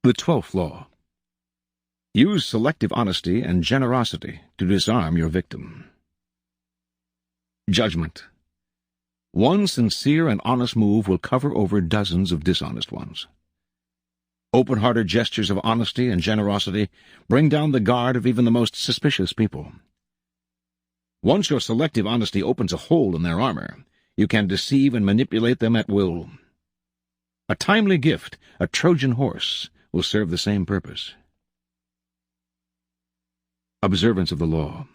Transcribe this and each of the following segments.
The 12th law. Use selective honesty and generosity to disarm your victim. Judgment. One sincere and honest move will cover over dozens of dishonest ones. Open-hearted gestures of honesty and generosity bring down the guard of even the most suspicious people. Once your selective honesty opens a hole in their armor, you can deceive and manipulate them at will. A timely gift, a Trojan horse, will serve the same purpose. Observance of the law.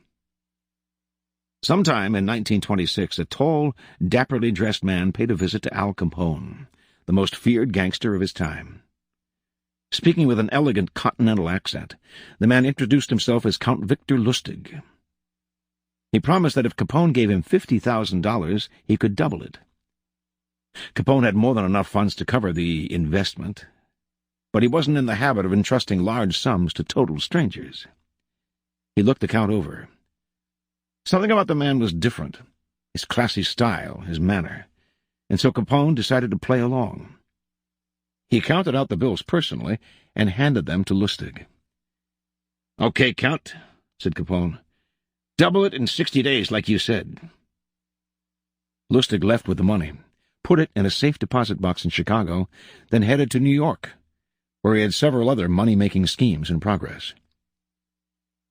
Sometime in 1926, a tall, dapperly dressed man paid a visit to Al Capone, the most feared gangster of his time. Speaking with an elegant continental accent, the man introduced himself as Count Victor Lustig. He promised that if Capone gave him $50,000, he could double it. Capone had more than enough funds to cover the investment, but he wasn't in the habit of entrusting large sums to total strangers. He looked the Count over. Something about the man was different, his classy style, his manner, and so Capone decided to play along. He counted out the bills personally and handed them to Lustig. "Okay, Count," said Capone. "Double it in 60 days, like you said." Lustig left with the money, put it in a safe deposit box in Chicago, then headed to New York, where he had several other money-making schemes in progress.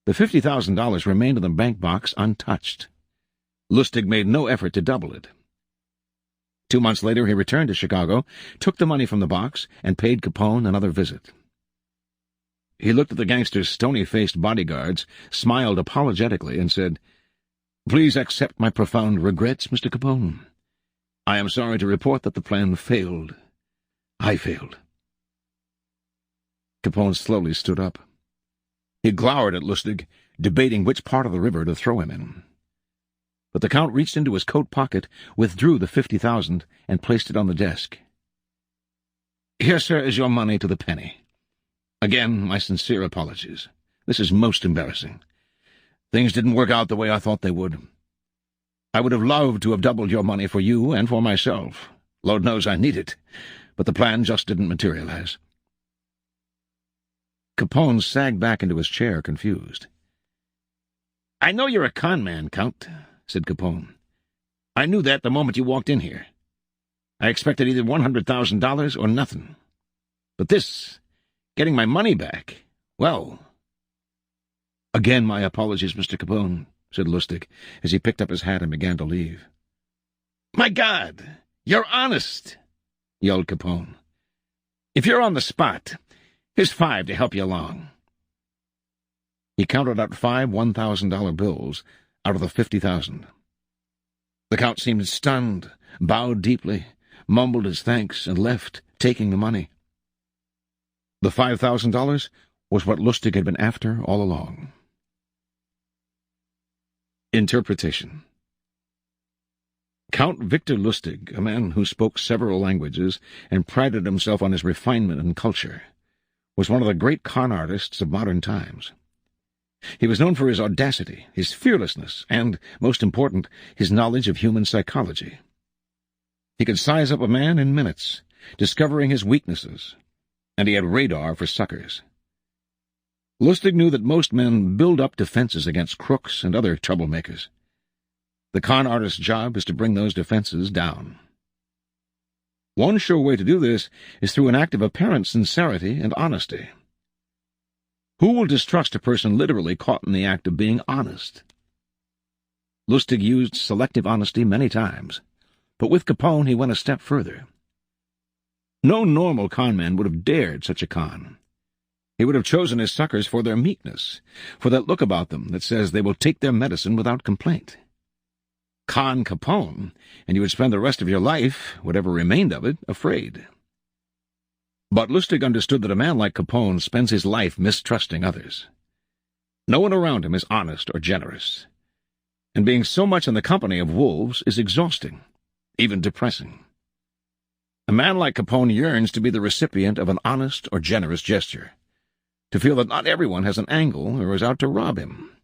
The $50,000 remained in the bank box untouched. Lustig made no effort to double it. 2 months later he returned to Chicago, took the money from the box, and paid Capone another visit. He looked at the gangster's stony-faced bodyguards, smiled apologetically, and said, "Please accept my profound regrets, Mr. Capone. I am sorry to report that the plan failed. I failed." Capone slowly stood up. He glowered at Lustig, debating which part of the river to throw him in. But the Count reached into his coat pocket, withdrew the $50,000, and placed it on the desk. "Here, sir, is your money to the penny. Again, my sincere apologies. This is most embarrassing. Things didn't work out the way I thought they would. I would have loved to have doubled your money for you and for myself. Lord knows I need it, but the plan just didn't materialize." Capone sagged back into his chair, confused. "I know you're a con man, Count," said Capone. "I knew that the moment you walked in here. I expected either $100,000 or nothing. But this, getting my money back, well—" "Again, my apologies, Mr. Capone," said Lustig, as he picked up his hat and began to leave. "My God, you're honest!" yelled Capone. "If you're on the spot, here's $5 to help you along." He counted out 5 $1,000 bills out of the $50,000. The Count seemed stunned, bowed deeply, mumbled his thanks, and left, taking the money. The $5,000 was what Lustig had been after all along. Interpretation. Count Victor Lustig, a man who spoke several languages and prided himself on his refinement and culture, was one of the great con artists of modern times. He was known for his audacity, his fearlessness, and, most important, his knowledge of human psychology. He could size up a man in minutes, discovering his weaknesses, and he had radar for suckers. Lustig knew that most men build up defenses against crooks and other troublemakers. The con artist's job is to bring those defenses down. One sure way to do this is through an act of apparent sincerity and honesty. Who will distrust a person literally caught in the act of being honest? Lustig used selective honesty many times, but with Capone he went a step further. No normal con man would have dared such a con. He would have chosen his suckers for their meekness, for that look about them that says they will take their medicine without complaint. Con Capone, and you would spend the rest of your life, whatever remained of it, afraid. But Lustig understood that a man like Capone spends his life mistrusting others. No one around him is honest or generous, and being so much in the company of wolves is exhausting, even depressing. A man like Capone yearns to be the recipient of an honest or generous gesture, to feel that not everyone has an angle or is out to rob him.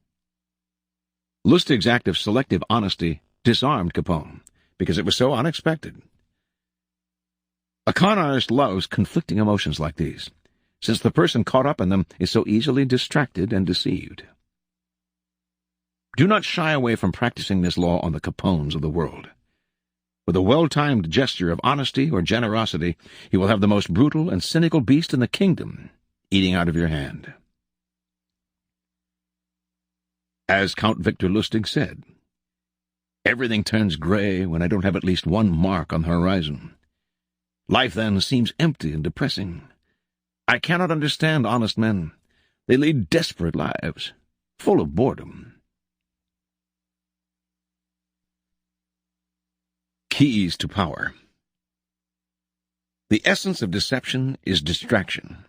Lustig's act of selective honesty disarmed Capone, because it was so unexpected. A con artist loves conflicting emotions like these, since the person caught up in them is so easily distracted and deceived. Do not shy away from practicing this law on the Capones of the world. With a well-timed gesture of honesty or generosity, you will have the most brutal and cynical beast in the kingdom eating out of your hand. As Count Victor Lustig said, "Everything turns gray when I don't have at least one mark on the horizon. Life then seems empty and depressing. I cannot understand honest men. They lead desperate lives, full of boredom." Keys to power. The essence of deception is distraction.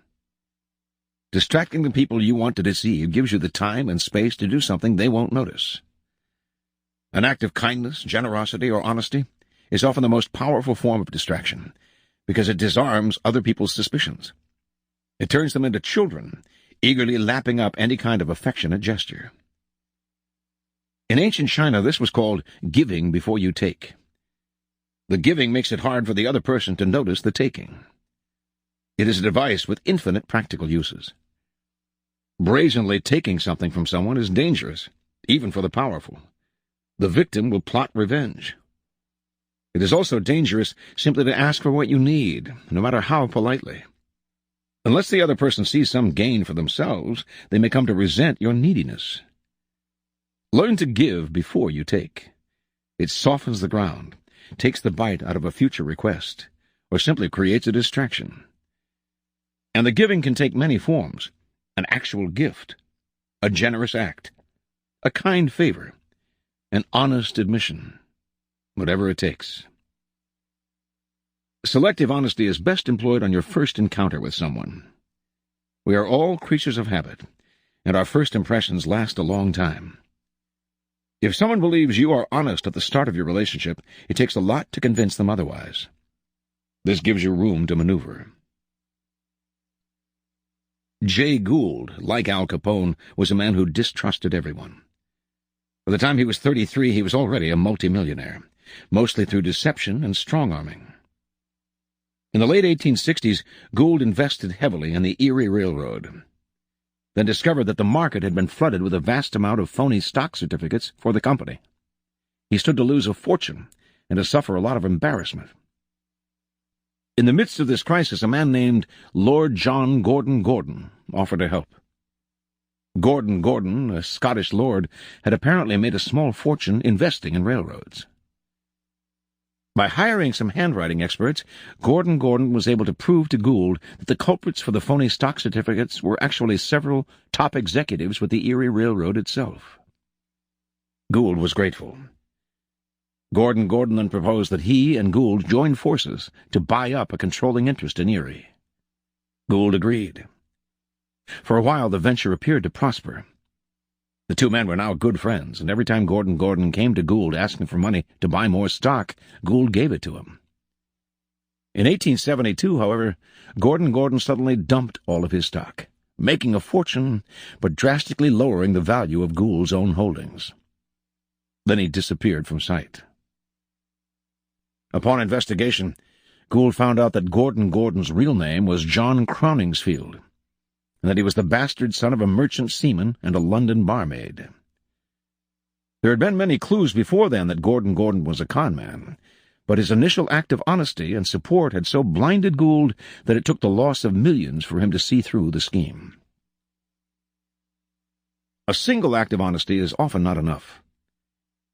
Distracting the people you want to deceive gives you the time and space to do something they won't notice. An act of kindness, generosity, or honesty is often the most powerful form of distraction because it disarms other people's suspicions. It turns them into children, eagerly lapping up any kind of affectionate gesture. In ancient China, this was called giving before you take. The giving makes it hard for the other person to notice the taking. It is a device with infinite practical uses. Brazenly taking something from someone is dangerous, even for the powerful. The victim will plot revenge. It is also dangerous simply to ask for what you need, no matter how politely. Unless the other person sees some gain for themselves, they may come to resent your neediness. Learn to give before you take. It softens the ground, takes the bite out of a future request, or simply creates a distraction. And the giving can take many forms: an actual gift, a generous act, a kind favor, an honest admission, whatever it takes. Selective honesty is best employed on your first encounter with someone. We are all creatures of habit, and our first impressions last a long time. If someone believes you are honest at the start of your relationship, it takes a lot to convince them otherwise. This gives you room to maneuver. Jay Gould, like Al Capone, was a man who distrusted everyone. By the time he was 33, he was already a multimillionaire, mostly through deception and strong-arming. In the late 1860s, Gould invested heavily in the Erie Railroad, then discovered that the market had been flooded with a vast amount of phony stock certificates for the company. He stood to lose a fortune and to suffer a lot of embarrassment. In the midst of this crisis, a man named Lord John Gordon offered to help. Gordon, a Scottish lord, had apparently made a small fortune investing in railroads. By hiring some handwriting experts, Gordon was able to prove to Gould that the culprits for the phony stock certificates were actually several top executives with the Erie Railroad itself. Gould was grateful. Gordon then proposed that he and Gould join forces to buy up a controlling interest in Erie. Gould agreed. For a while, the venture appeared to prosper. The two men were now good friends, and every time Gordon came to Gould asking for money to buy more stock, Gould gave it to him. In 1872, however, Gordon suddenly dumped all of his stock, making a fortune, but drastically lowering the value of Gould's own holdings. Then he disappeared from sight. Upon investigation, Gould found out that Gordon's real name was John Crowningsfield, and that he was the bastard son of a merchant seaman and a London barmaid. There had been many clues before then that Gordon was a con man, but his initial act of honesty and support had so blinded Gould that it took the loss of millions for him to see through the scheme. A single act of honesty is often not enough.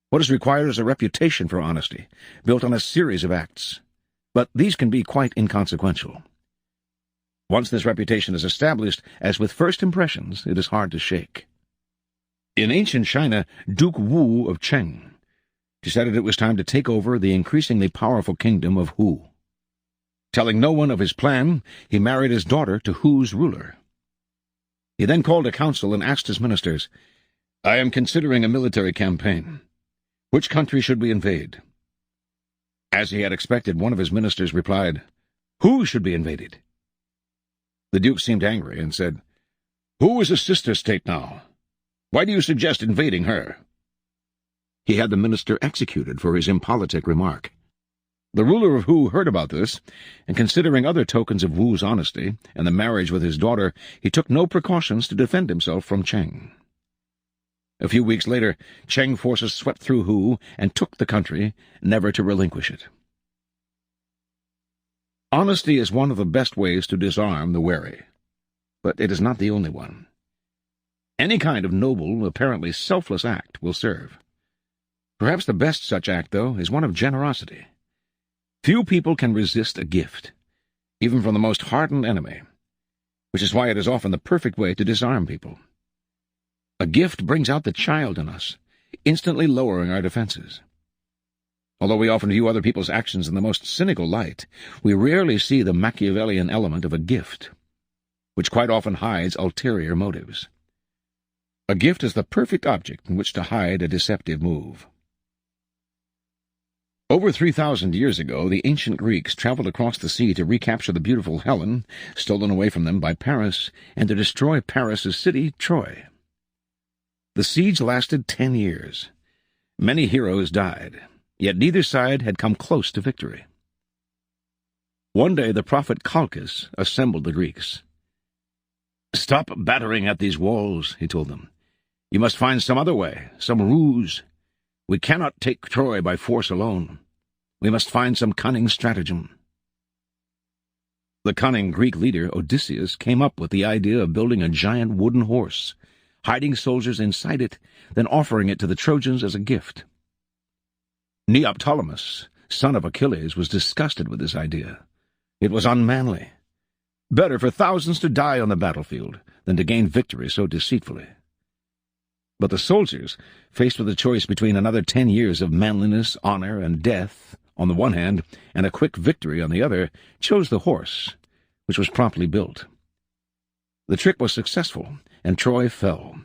What is required is a reputation for honesty, built on a series of acts, but these can be quite inconsequential. Once this reputation is established, as with first impressions, it is hard to shake. In ancient China, Duke Wu of Cheng decided it was time to take over the increasingly powerful kingdom of Hu. Telling no one of his plan, he married his daughter to Hu's ruler. He then called a council and asked his ministers, "I am considering a military campaign. Which country should we invade?" As he had expected, one of his ministers replied, "Who should be invaded?" The duke seemed angry and said, "Who is a sister state now? Why do you suggest invading her?" He had the minister executed for his impolitic remark. The ruler of Wu heard about this, and considering other tokens of Wu's honesty and the marriage with his daughter, he took no precautions to defend himself from Cheng. A few weeks later, Cheng forces swept through Wu and took the country, never to relinquish it. Honesty is one of the best ways to disarm the wary, but it is not the only one. Any kind of noble, apparently selfless act will serve. Perhaps the best such act, though, is one of generosity. Few people can resist a gift, even from the most hardened enemy, which is why it is often the perfect way to disarm people. A gift brings out the child in us, instantly lowering our defenses. Although we often view other people's actions in the most cynical light, we rarely see the Machiavellian element of a gift, which quite often hides ulterior motives. A gift is the perfect object in which to hide a deceptive move. Over 3,000 years ago, the ancient Greeks traveled across the sea to recapture the beautiful Helen, stolen away from them by Paris, and to destroy Paris's city, Troy. The siege lasted 10 years. Many heroes died, yet neither side had come close to victory. One day the prophet Calchas assembled the Greeks. "Stop battering at these walls," he told them. "You must find some other way, some ruse. We cannot take Troy by force alone. We must find some cunning stratagem." The cunning Greek leader, Odysseus, came up with the idea of building a giant wooden horse, hiding soldiers inside it, then offering it to the Trojans as a gift. Neoptolemus, son of Achilles, was disgusted with this idea. It was unmanly. Better for thousands to die on the battlefield than to gain victory so deceitfully. But the soldiers, faced with a choice between another 10 years of manliness, honor, and death on the one hand, and a quick victory on the other, chose the horse, which was promptly built. The trick was successful, and Troy fell.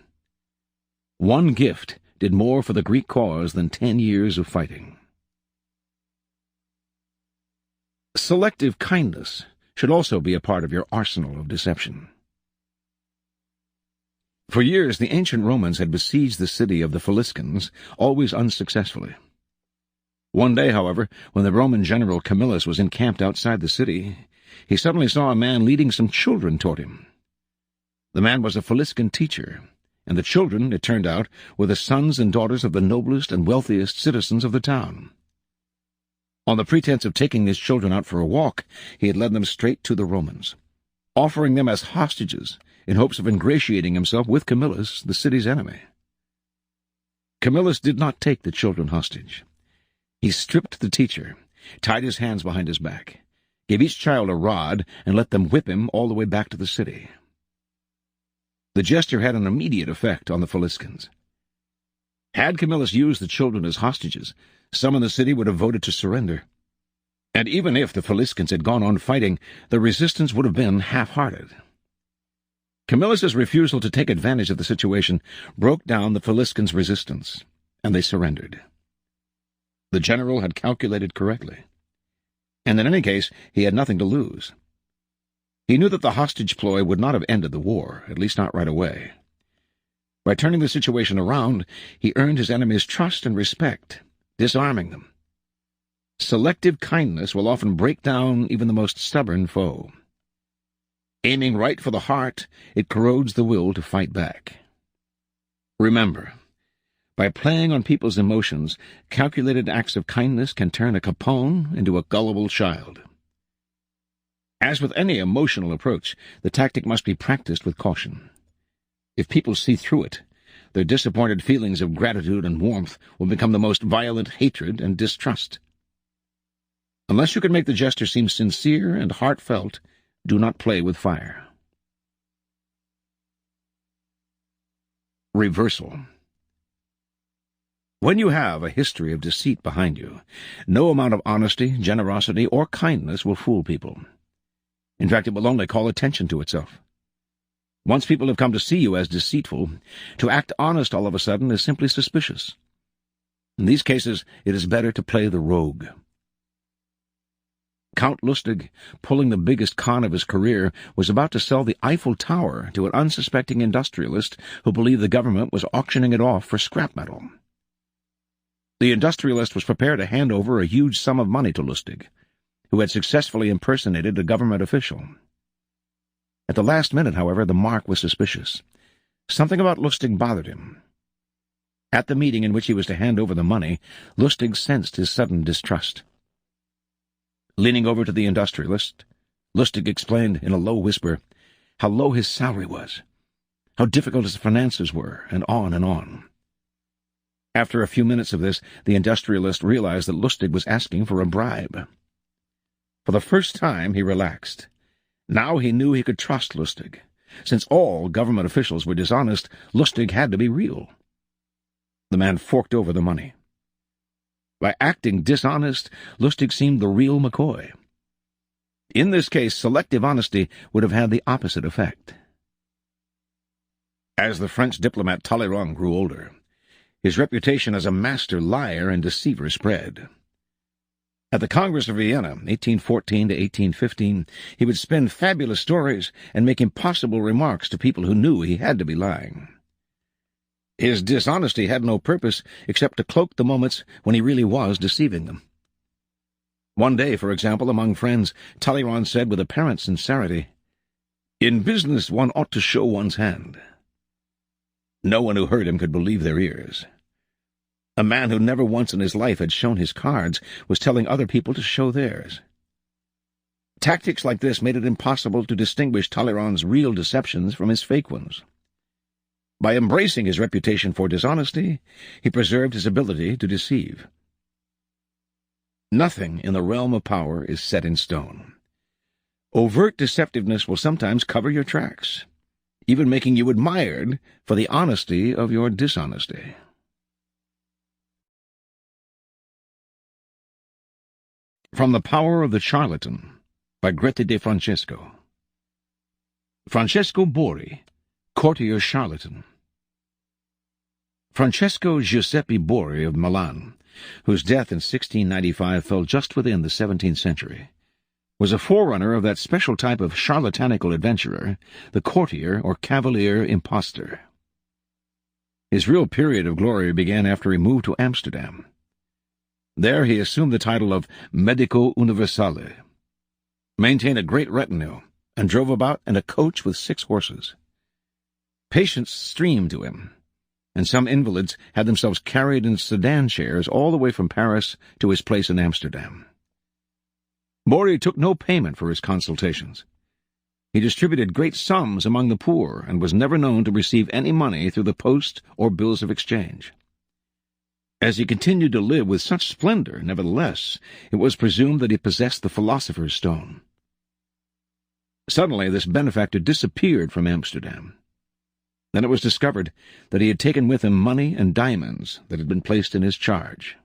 One gift did more for the Greek cause than 10 years of fighting. Selective kindness should also be a part of your arsenal of deception. For years, the ancient Romans had besieged the city of the Faliscans, always unsuccessfully. One day, however, when the Roman general Camillus was encamped outside the city, he suddenly saw a man leading some children toward him. The man was a Faliscan teacher, and the children, it turned out, were the sons and daughters of the noblest and wealthiest citizens of the town. On the pretense of taking these children out for a walk, he had led them straight to the Romans, offering them as hostages in hopes of ingratiating himself with Camillus, the city's enemy. Camillus did not take the children hostage. He stripped the teacher, tied his hands behind his back, gave each child a rod, and let them whip him all the way back to the city. The gesture had an immediate effect on the Faliscans. Had Camillus used the children as hostages, some in the city would have voted to surrender. And even if the Faliscans had gone on fighting, the resistance would have been half-hearted. Camillus's refusal to take advantage of the situation broke down the Faliscans' resistance, and they surrendered. The general had calculated correctly, and in any case he had nothing to lose. He knew that the hostage ploy would not have ended the war, at least not right away. By turning the situation around, he earned his enemies' trust and respect, disarming them. Selective kindness will often break down even the most stubborn foe. Aiming right for the heart, it corrodes the will to fight back. Remember, by playing on people's emotions, calculated acts of kindness can turn a Capone into a gullible child. As with any emotional approach, the tactic must be practiced with caution. If people see through it, their disappointed feelings of gratitude and warmth will become the most violent hatred and distrust. Unless you can make the gesture seem sincere and heartfelt, do not play with fire. Reversal. When you have a history of deceit behind you, no amount of honesty, generosity, or kindness will fool people. In fact, it will only call attention to itself. Once people have come to see you as deceitful, to act honest all of a sudden is simply suspicious. In these cases, it is better to play the rogue. Count Lustig, pulling the biggest con of his career, was about to sell the Eiffel Tower to an unsuspecting industrialist who believed the government was auctioning it off for scrap metal. The industrialist was prepared to hand over a huge sum of money to Lustig, who had successfully impersonated a government official. At the last minute, however, the mark was suspicious. Something about Lustig bothered him. At the meeting in which he was to hand over the money, Lustig sensed his sudden distrust. Leaning over to the industrialist, Lustig explained in a low whisper how low his salary was, how difficult his finances were, and on and on. After a few minutes of this, the industrialist realized that Lustig was asking for a bribe. For the first time, he relaxed. Now he knew he could trust Lustig. Since all government officials were dishonest, Lustig had to be real. The man forked over the money. By acting dishonest, Lustig seemed the real McCoy. In this case, selective honesty would have had the opposite effect. As the French diplomat Talleyrand grew older, his reputation as a master liar and deceiver spread. At the Congress of Vienna, 1814 to 1815, he would spin fabulous stories and make impossible remarks to people who knew he had to be lying. His dishonesty had no purpose except to cloak the moments when he really was deceiving them. One day, for example, among friends, Talleyrand said with apparent sincerity, "In business one ought to show one's hand." No one who heard him could believe their ears. A man who never once in his life had shown his cards was telling other people to show theirs. Tactics like this made it impossible to distinguish Talleyrand's real deceptions from his fake ones. By embracing his reputation for dishonesty, he preserved his ability to deceive. Nothing in the realm of power is set in stone. Overt deceptiveness will sometimes cover your tracks, even making you admired for the honesty of your dishonesty. From the Power of the Charlatan, by Grete de Francesco. Francesco Borri, courtier charlatan. Francesco Giuseppe Borri of Milan, whose death in 1695 fell just within the 17th century, was a forerunner of that special type of charlatanical adventurer, the courtier or cavalier impostor. His real period of glory began after he moved to Amsterdam. There he assumed the title of Medico Universale, maintained a great retinue, and drove about in a coach with 6 horses. Patients streamed to him, and some invalids had themselves carried in sedan chairs all the way from Paris to his place in Amsterdam. Borri took no payment for his consultations. He distributed great sums among the poor and was never known to receive any money through the post or bills of exchange. As he continued to live with such splendor, nevertheless, it was presumed that he possessed the philosopher's stone. Suddenly this benefactor disappeared from Amsterdam. Then it was discovered that he had taken with him money and diamonds that had been placed in his charge.